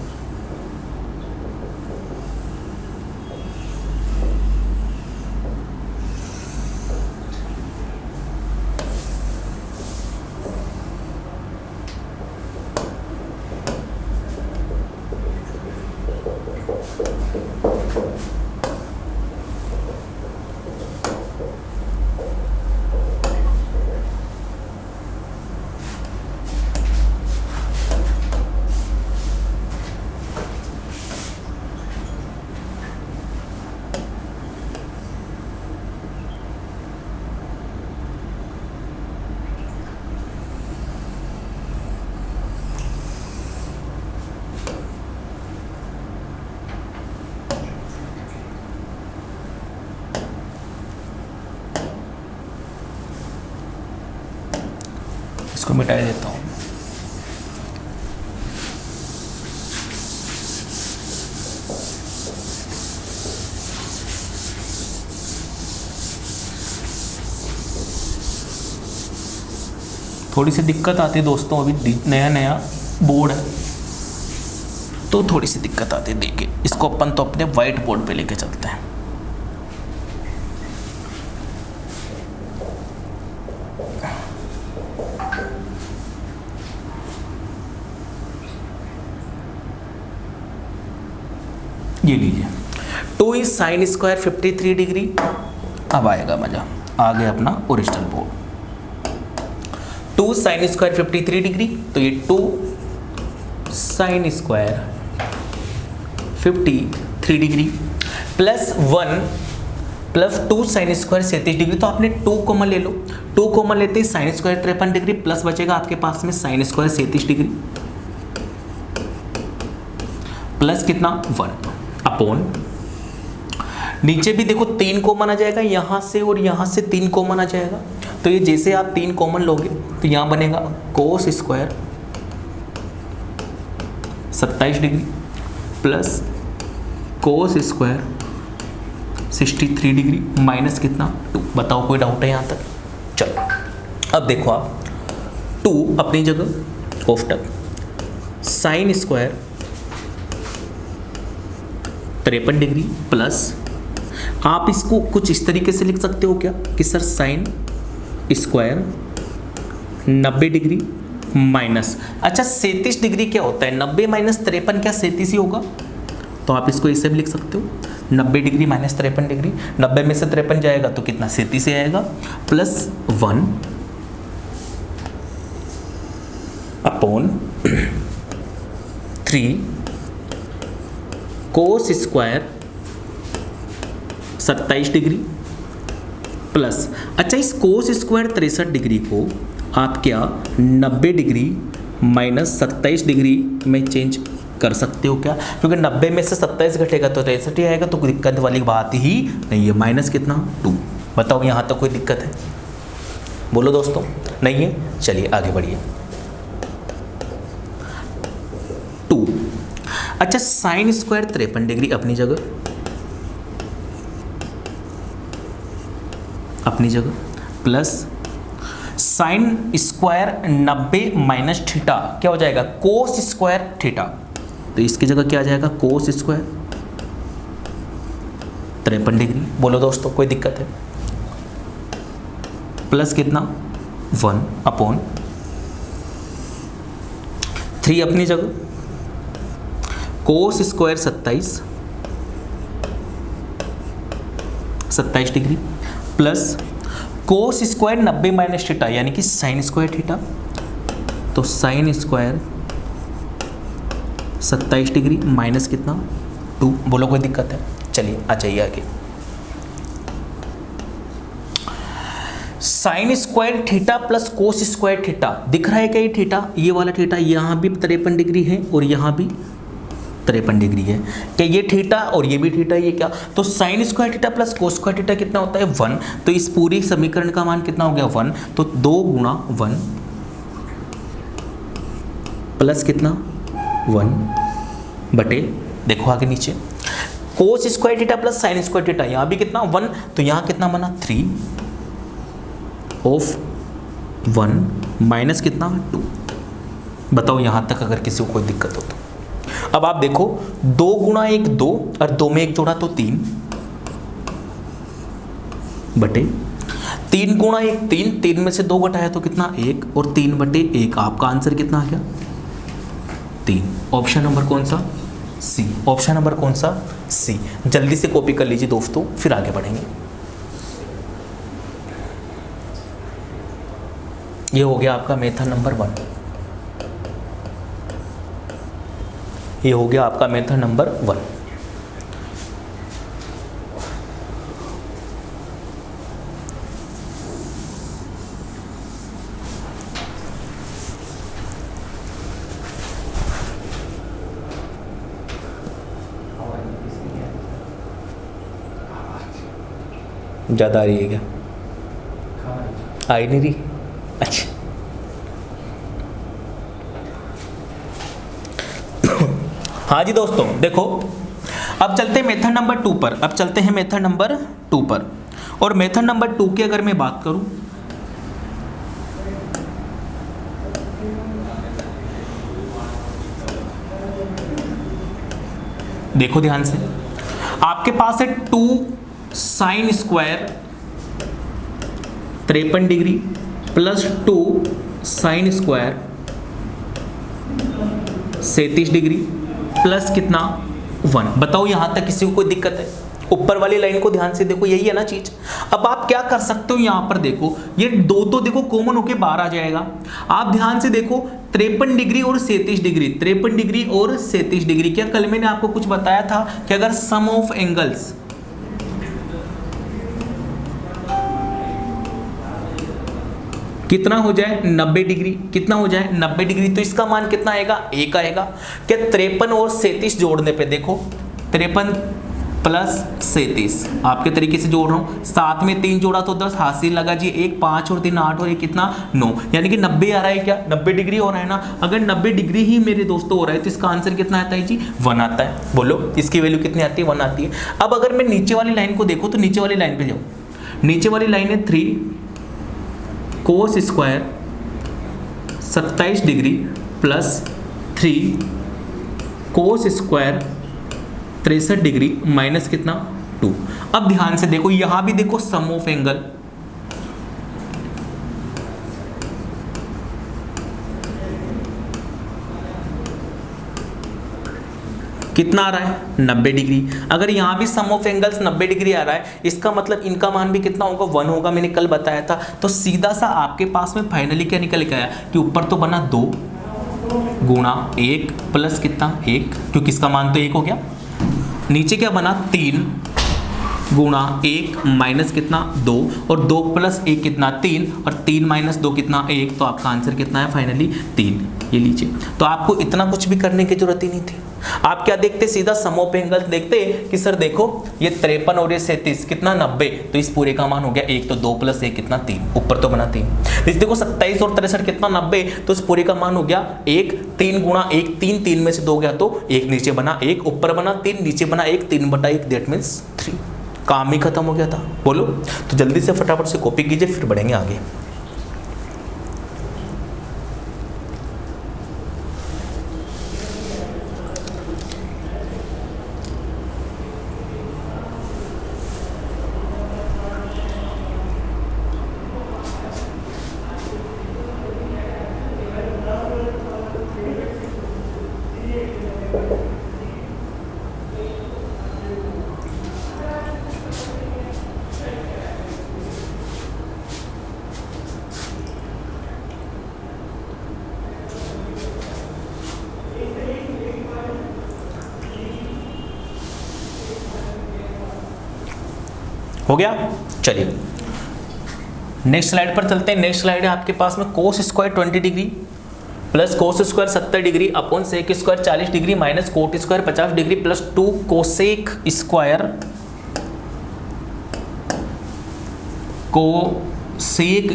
इसको मिटा देता हूँ। थोड़ी सी दिक्कत आती है दोस्तों, अभी नया नया बोर्ड है तो थोड़ी सी दिक्कत आती है। देखिए इसको अपन तो अपने वाइट बोर्ड पे लेके चलते हैं। ये लीजिए, 2 इज साइन स्क्वायर 53 डिग्री। अब आएगा मजा, आ गया अपना original board. 2 sine square 53 degree, तो ये 2 sine square 53 degree plus 1 plus 2 sine square 37 degree. तो आपने 2 कॉमन ले लो, 2 कॉमन लेते ही साइन स्क्वायर 53 डिग्री प्लस बचेगा आपके पास में साइन स्क्वायर 37 डिग्री प्लस कितना 1 अपॉन, नीचे भी देखो 3 कॉमन आ जाएगा, यहां से और यहां से 3 कॉमन आ जाएगा। तो ये जैसे आप 3 कॉमन लोगे तो यहां बनेगा cos square 27 degree plus cos square 63 degree minus कितना 2। बताओ कोई डाउट है यहां तक? चलो अब देखो आप 2 अपनी जगह ऑफ टक, साइन स्क्वायर 53 डिग्री प्लस, आप इसको कुछ इस तरीके से लिख सकते हो क्या कि sir sine square 90 degree minus, अच्छा 37 डिग्री क्या होता है, 90 माइनस 53 क्या 37 ही होगा। तो आप इसको ऐसे भी लिख सकते हो 90 डिग्री माइनस 53 डिग्री, 90 में से 53 जाएगा तो कितना 37 आएगा plus 1 upon 3 cos square 27 degree plus, अच्छा इस कोस स्क्वायर 63 डिग्री को आप क्या 90 डिग्री माइनस 27 डिग्री में चेंज कर सकते हो क्या, क्योंकि 90 में से 27 घटेगा तो 63 आएगा, तो कोई दिक्कत वाली बात ही नहीं है। माइनस कितना 2। बताओ यहाँ तक कोई दिक्कत है? बोलो दोस्तों, नहीं है? चलिए आगे बढ़िए। 2, अच्छा साइन स्क्वायर 53 डिग्री अपनी जगह plus sine square 90 minus theta क्या हो जाएगा कोस स्क्वायर थीटा, तो इसकी जगह क्या आ जाएगा कोस स्क्वायर 53 डिग्री। बोलो दोस्तों कोई दिक्कत है? प्लस कितना 1 अपॉन 3 अपनी जगह, cos square 27 degree plus cos square 90 minus theta यानी कि साइन स्क्वायर थीटा, तो साइन स्क्वायर 27 डिग्री माइनस कितना 2। बोलो कोई दिक्कत है? चलिए आ जाइए आगे। Sign square theta plus cos square theta दिख रहा है क्या? ये थीटा, ये वाला थीटा यहाँ भी 53 डिग्री है और यहाँ भी 53 डिग्री है क्या? ये थीटा और ये भी थीटा, ये क्या? तो sign square theta plus cos square theta कितना होता है 1, तो इस पूरी समीकरण का मान कितना हो गया 1, तो 2 गुणा 1 प्लस कितना 1 बटे, देखो आगे नीचे कोस square theta plus sine square theta, यहाँ भी कितना 1, तो यहाँ कितना बना 3 ऑफ 1 माइनस कितना 2। बताओ यहाँ तक अगर किसी को कोई दिक्कत हो तो। अब आप देखो 2 गुणा 1 2 और 2 में 1 जोड़ा तो 3 बटे 3 गुणा 1 3, 3 में से 2 घटाया तो कितना 1 और 3 बटे 1। आपका आंसर कितना आ गया 3। ऑप्शन नंबर कौन सा? सी। ऑप्शन नंबर कौन सा? सी। जल्दी से कॉपी कर लीजिए दोस्तों, फिर आगे बढ़ेंगे। ये हो गया आपका मेथड नंबर 1। ये हो गया आपका मेथड नंबर 1। ज़्यादा आ रही है क्या? आ ही नहीं रही। अच्छा हाँ जी दोस्तों, देखो अब चलते हैं मेथड नंबर 2 पर। अब चलते हैं मेथड नंबर 2 पर। और मेथड नंबर 2 की अगर मैं बात करूं, देखो ध्यान से, आपके पास है 2 sine square 53 degree plus 2 sine square 37 degree plus कितना 1। बताओ यहां तक किसी को कोई दिक्कत है? ऊपर वाली लाइन को ध्यान से देखो, यही है ना चीज। अब आप क्या कर सकते हो, यहां पर देखो ये दो तो देखो कॉमन होके बाहर आ जाएगा। आप ध्यान से देखो 53 डिग्री और 37 डिग्री, 53 डिग्री और 37 डिग्री, क्या कल मैंने आपको कुछ बताया था कि अगर सम ऑफ एंगल्स कितना हो जाए 90 डिग्री, कितना हो जाए 90 डिग्री, तो इसका मान कितना आएगा 1 आएगा। क्या 53 और 37 जोड़ने पे देखो 53 प्लस 37 आपके तरीके से जोड़ रहा हूँ, 7 में 3 जोड़ा तो 10, हासिल लगा जी 1, 5 और 3 8 और 1 कितना 9, यानी कि 90 आ रहा है। क्या 90 डिग्री हो रहा है ना? अगर 90 डिग्री ही मेरे दोस्तों हो रहा है तो इसका आंसर कितना आता है जी 1 आता है। बोलो इसकी वैल्यू कितनी आती है 1 आती है। अब अगर मैं नीचे वाली लाइन को देखो तो नीचे वाली लाइन पे जाओ, नीचे वाली लाइन है 3 cos square 27 degree plus 3 cos square 63 degree minus कितना 2। अब ध्यान से देखो यहां भी देखो सम ऑफ एंगल, कितना आ रहा है 90 डिग्री। अगर यहाँ भी सम ऑफ एंगल्स 90 डिग्री आ रहा है, इसका मतलब इनका मान भी कितना होगा 1 होगा, मैंने कल बताया था। तो सीधा सा आपके पास में फाइनली क्या निकल के आया कि ऊपर तो बना 2 गुणा 1 प्लस कितना 1, क्योंकि इसका मान तो 1 हो गया। नीचे क्या बना 3 गुणा 1 माइनस कितना 2, और 2 प्लस 1 कितना 3, और 3 माइनस 2 कितना 1, तो आपका आंसर कितना है फाइनली 3। ये लीजिए, तो आपको इतना कुछ भी करने की जरूरत ही नहीं थी। आप क्या देखते, सीधा सम ऑफ एंगल देखते कि सर देखो ये 53 और ये 37 कितना 90, तो इस पूरे का मान हो गया 1, तो 2 प्लस 1 कितना 3, ऊपर तो बना 3। इस देखो 27 और 63 कितना 90, तो इस पूरे का मान हो गया 1, 3 गुणा 1 3, 3 में से 2 गया तो 1, नीचे बना 1, ऊपर बना 3, नीचे बना 1, 3/1, दैट मीन्स 3। काम ही खत्म हो गया था। बोलो, तो जल्दी से फटाफट से कॉपी कीजिए, फिर बढ़ेंगे आगे। हो गया, चलिए नेक्स्ट स्लाइड पर चलते हैं। नेक्स्ट स्लाइड है आपके पास में cos square 20 degree plus cos square 70 degree upon sec square 40 degree minus cot square 50 degree plus 2 cosec square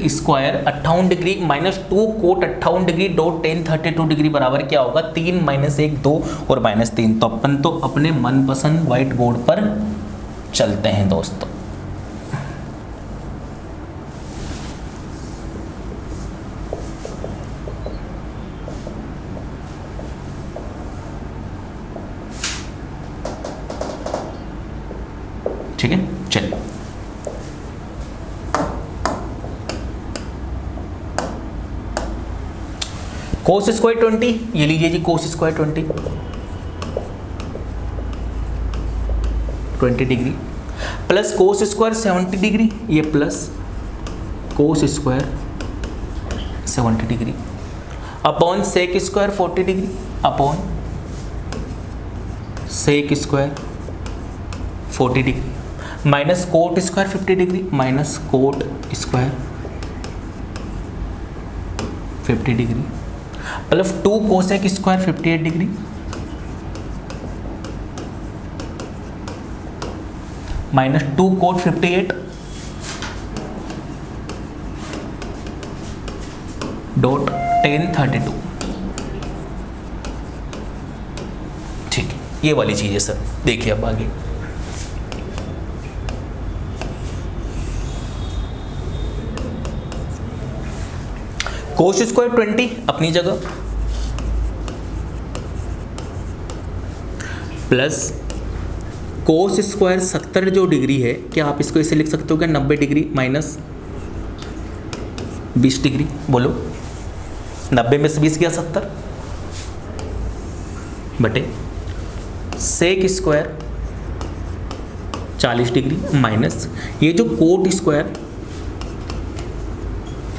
square 58 degree minus 2 cot 58 degree dot ten 32 degree बराबर क्या होगा 3 माइनस 1 2 और माइनस 3। तो अपन तो अपने मनपसंद व्हाइट बोर्ड पर चलते हैं दोस्तों। ठीक है, चलिए कोस स्क्वायर 20, ये लीजिए जी cos square 20 degree plus cos square 70 degree, ये plus cos square 70 degree upon sec square 40 degree upon sec square 40 degree minus cot square 50 degree minus cot square 50 degree plus 2 cosec square 58 degree minus 2 cot 58 dot ten 32। ठीक है, ये वाली चीज़ है sir. देखिए अब आगे कोस square 20 अपनी जगह प्लस कोस स्क्वायर 70 जो डिग्री है, क्या आप इसको ऐसे लिख सकते हो क्या 90 डिग्री माइनस 20 डिग्री? बोलो 90 में से 20 गया 70 बटे सेक स्क्वायर 40 डिग्री माइनस ये जो कोट स्क्वायर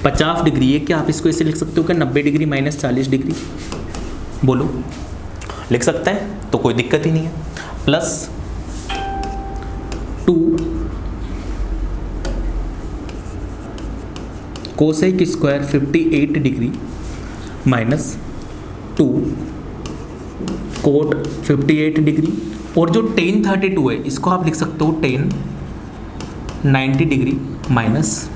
50 डिग्री है, क्या आप इसको ऐसे लिख सकते हो क्या 90 डिग्री माइनस 40 डिग्री? बोलो लिख सकते हैं, तो कोई दिक्कत ही नहीं है। Plus 2 cosec square 58 degree minus 2 cot 58 degree, और जो टेन 32 है इसको आप लिख सकते हो टेन 90 डिग्री माइनस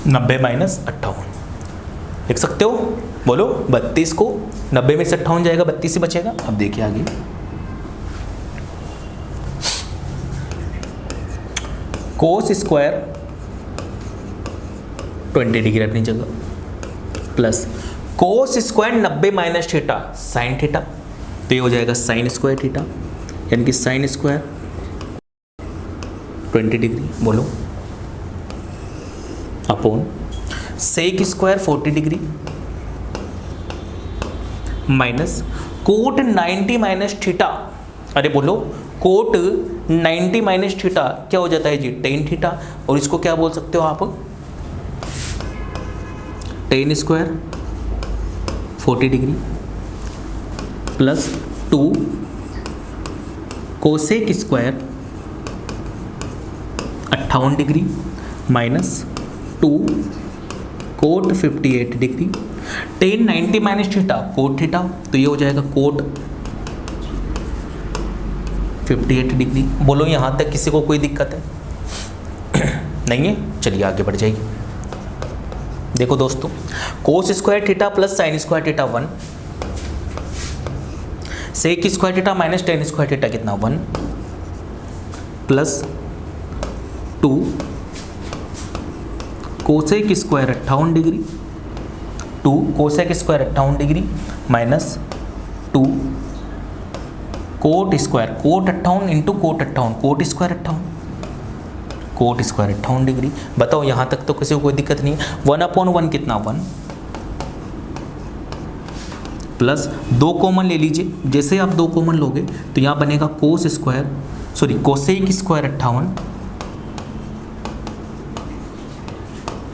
90 माइनस 58 लिख सकते हो। बोलो 32 को 90 में से 58 जाएगा, 32 ही बचेगा। अब देखिए आगे कोस स्क्वायर 20 डिग्री अपनी जगह plus cos square 90 minus theta sine theta, तो ये हो जाएगा साइन स्क्वायर थीटा, यानी कि साइन स्क्वायर 20 डिग्री बोलो upon sec square 40 degree minus cot 90 minus theta. अरे बोलो कोट 90 माइनस थीटा क्या हो जाता है जी टेन थीटा, और इसको क्या बोल सकते हो आप tan square 40 degree plus 2 cosec square 58 degree minus 2 cot 58 degree, tan 90 minus theta cot theta, तो ये हो जाएगा कोट 58 डिग्री। बोलो यहाँ तक किसी को कोई दिक्कत है? नहीं है, चलिए आगे बढ़ जाइए। देखो दोस्तों cos square theta plus sine square theta 1, sec square theta minus tan square theta कितना 1 plus 2 cosec square 58 degree 2 cosec square 58 degree minus 2 cot square cot 58 into cot 58 cot square 58 degree. बताओ यहाँ तक तो किसी को कोई दिक्कत नहीं है। 1/1 कितना 1 प्लस 2 कॉमन ले लीजिए, जैसे आप 2 कॉमन लोगे तो यहाँ बनेगा cos square cosec square 58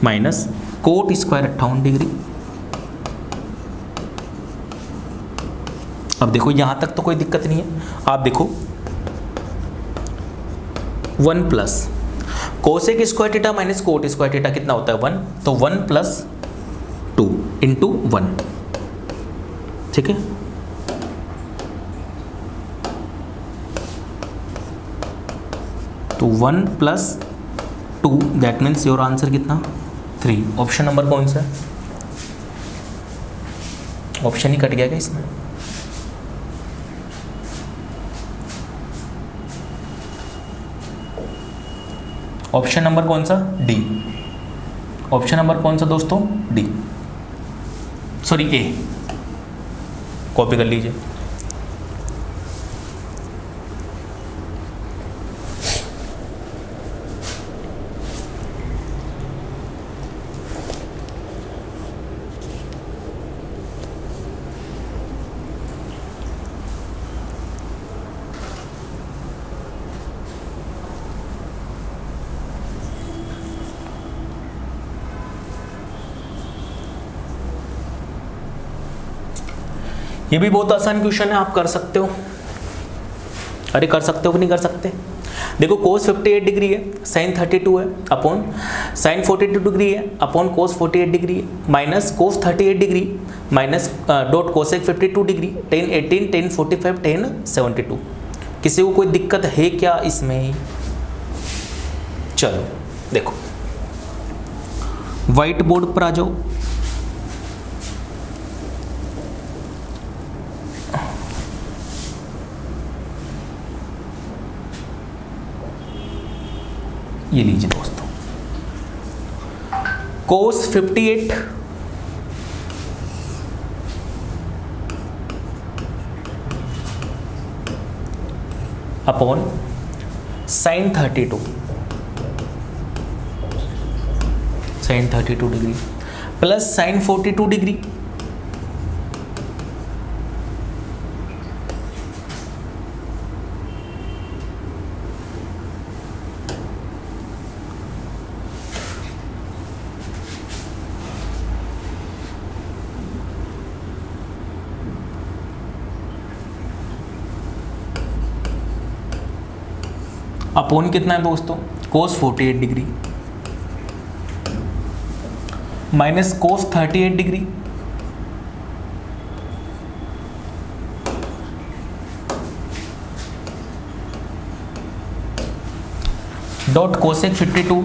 minus cot square 58 degree. अब देखो यहां तक तो कोई दिक्कत नहीं है। आप देखो 1 plus cosec square theta minus cot square theta कितना होता है 1, तो 1 प्लस 2 इंटू 1, ठीक है। तो 1 plus 2 that means your answer कितना 3। ऑप्शन नंबर कौन सा है? ऑप्शन ही कट गया क्या इसमें? ऑप्शन नंबर कौन सा? डी। ऑप्शन नंबर कौन सा दोस्तों? डी, सॉरी ए। कॉपी कर लीजिए। ये भी बहुत आसान क्वेश्चन है, आप कर सकते हो। अरे कर सकते हो कि नहीं कर सकते? देखो कोस 58 डिग्री है, साइन 32 है, अपॉन साइन 42 डिग्री है, अपॉन कोस 48 डिग्री है, minus cos 38 degree, minus dot cosec 52 degree, ten 18, ten 45, ten 72। किसी को कोई दिक्कत है क्या इसमें? चलो देखो व्हाइट बोर्ड पर आ जाओ। ये लीजिए दोस्तों, cos 58 upon sine 32, sine 32 degree plus sine 42 degree upon कितना है दोस्तों, cos 48 degree minus cos 38 degree dot cosec 52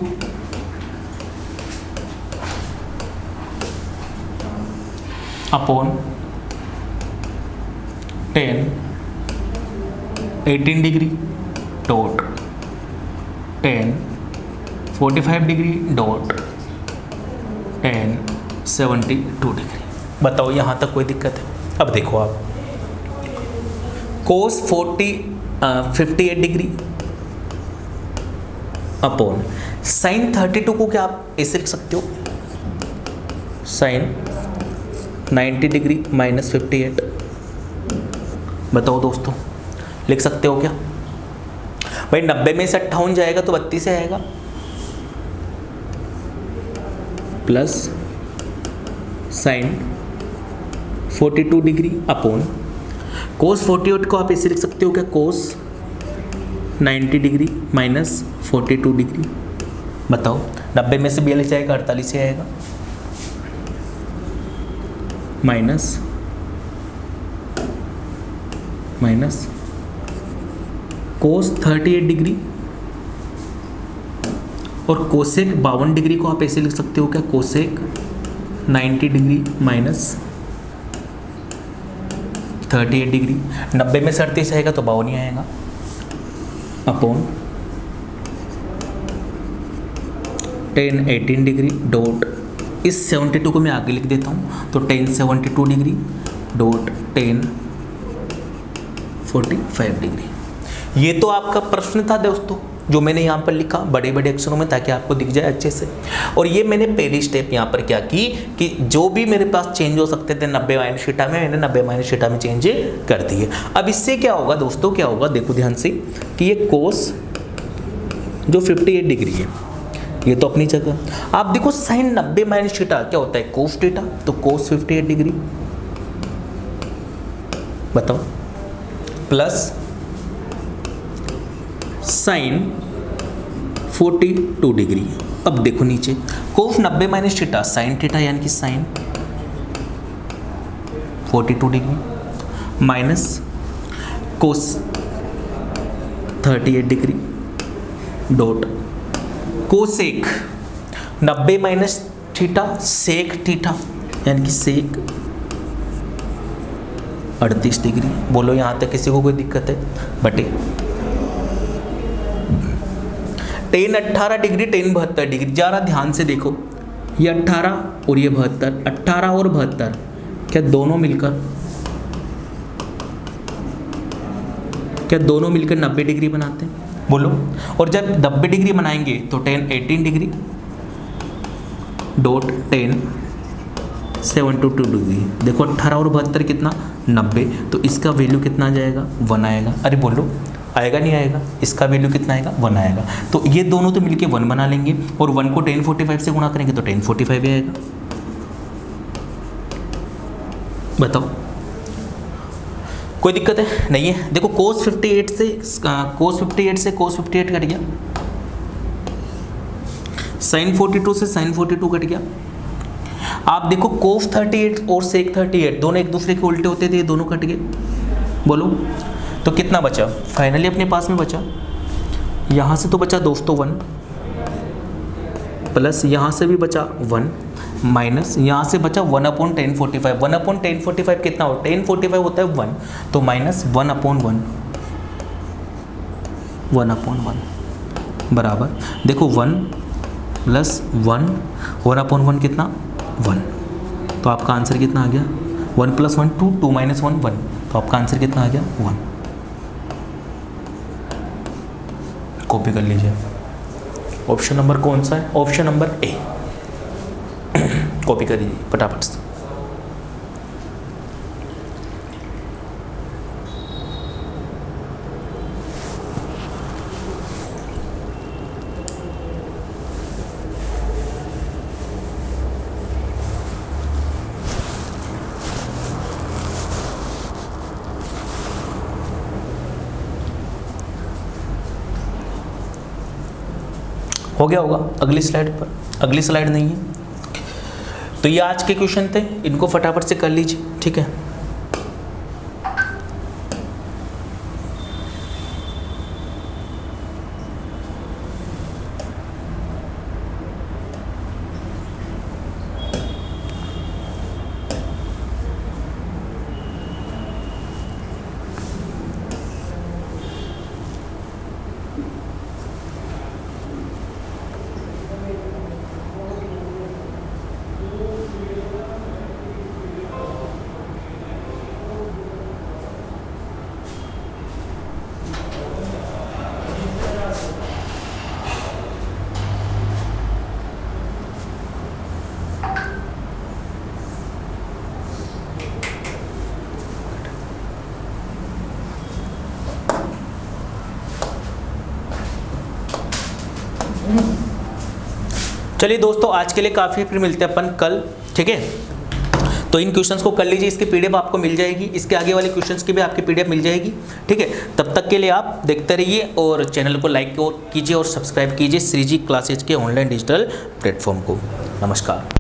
upon tan 18 degree dot tan 45 degree dot tan 72 degree. बताओ यहाँ तक कोई दिक्कत है? अब देखो आप, कोस 58 डिग्री अपॉन साइन 32 को क्या आप ऐसे लिख सकते हो, साइन 90 डिग्री माइनस 58। बताओ दोस्तों, लिख सकते हो क्या? भाई 90 में से 58 जाएगा तो 32 से आएगा, प्लस साइन 42 डिग्री अपॉन कोस 48 को आप ऐसे लिख सकते हो क्या, कोस 90 डिग्री माइनस 42 डिग्री। बताओ 90 में से 42 जाएगा 48 से आएगा, माइनस माइनस कोस 38 डिग्री और कोसेक 52 डिग्री को आप ऐसे लिख सकते हो क्या, कोसेक 90 डिग्री माइनस 38 डिग्री। 90 में से 38 आएगा तो 52 ही आएगा, अपॉन टेन 18 डिग्री डॉट, इस 72 को मैं आगे लिख देता हूँ, तो ten 72 degree dot tan 45 degree. ये तो आपका प्रश्न था दोस्तों, जो मैंने यहाँ पर लिखा बड़े बड़े अक्षरों में ताकि आपको दिख जाए अच्छे से। और ये मैंने पहली स्टेप यहाँ पर क्या की कि जो भी मेरे पास चेंज हो सकते थे 90 माइनस थीटा में, मैंने 90 माइनस थीटा में चेंज कर दिए। अब इससे क्या होगा दोस्तों, क्या होगा देखो ध्यान से कि ये कोस जो 58 डिग्री है ये तो अपनी जगह। आप देखो साइन 90 माइनस थीटा क्या होता है, कोस थीटा, तो कोस 58 डिग्री बताओ, प्लस साइन 42 डिग्री। अब देखो नीचे cos 90 minus theta sine theta यानी कि sine 42 degree minus cos 38 degree dot cosec 90 minus theta sec theta यानी कि सेक 38 डिग्री। बोलो यहाँ तक किसी को कोई दिक्कत है? बटे टेन 18 डिग्री टेन 72 डिग्री। जरा ध्यान से देखो, ये 18 और ये 72, 18 और 72 क्या दोनों मिलकर 90 डिग्री बनाते हैं? बोलो। और जब 90 डिग्री बनाएंगे तो ten 18 degree dot tan 72 degree. देखो 18 और 72 कितना 90, तो इसका वैल्यू कितना आ जाएगा 1 आएगा। अरे बोलो आएगा नहीं आएगा? इसका वैल्यू कितना आएगा 1 आएगा। तो ये दोनों तो मिलके 1 बना लेंगे और 1 को 1045 से गुणा करेंगे तो 1045 आएगा। बताओ कोई दिक्कत है नहीं है। देखो cos 58 से cos 58 कट गया, sin 42 से sin 42 कट गया। आप देखो cos 38 और sec 38 दोनों एक दूसरे के उल्टे होते थे, ये दोनों कट गए। बोलो तो कितना बचा फाइनली अपने पास में बचा, यहाँ से तो बचा दोस्तों 1 प्लस यहाँ से भी बचा 1 माइनस यहाँ से बचा 1/1045। 1/1045 कितना हो, 1045 होता है 1, तो माइनस 1/1 बराबर देखो 1 प्लस 1 1/1 कितना 1, तो आपका आंसर कितना आ गया 1 + 1 2 2 - 1 1, तो आपका आंसर कितना आ गया 1। कॉपी कर लीजिए। ऑप्शन नंबर कौन सा है, ऑप्शन नंबर ए। कॉपी कर दीजिए फटाफट से। हो गया होगा। अगली स्लाइड पर, अगली स्लाइड नहीं है। तो ये आज के क्वेश्चन थे, इनको फटाफट से कर लीजिए, ठीक है। चलिए दोस्तों आज के लिए काफ़ी, फिर मिलते हैं अपन कल, ठीक है। तो इन क्वेश्चंस को कर लीजिए, इसकी पीडीएफ आपको मिल जाएगी, इसके आगे वाले क्वेश्चंस की भी आपकी पीडीएफ मिल जाएगी, ठीक है। तब तक के लिए आप देखते रहिए और चैनल को लाइक कीजिए और सब्सक्राइब कीजिए श्रीजी क्लासेज के ऑनलाइन डिजिटल प्लेटफॉर्म को। नमस्कार।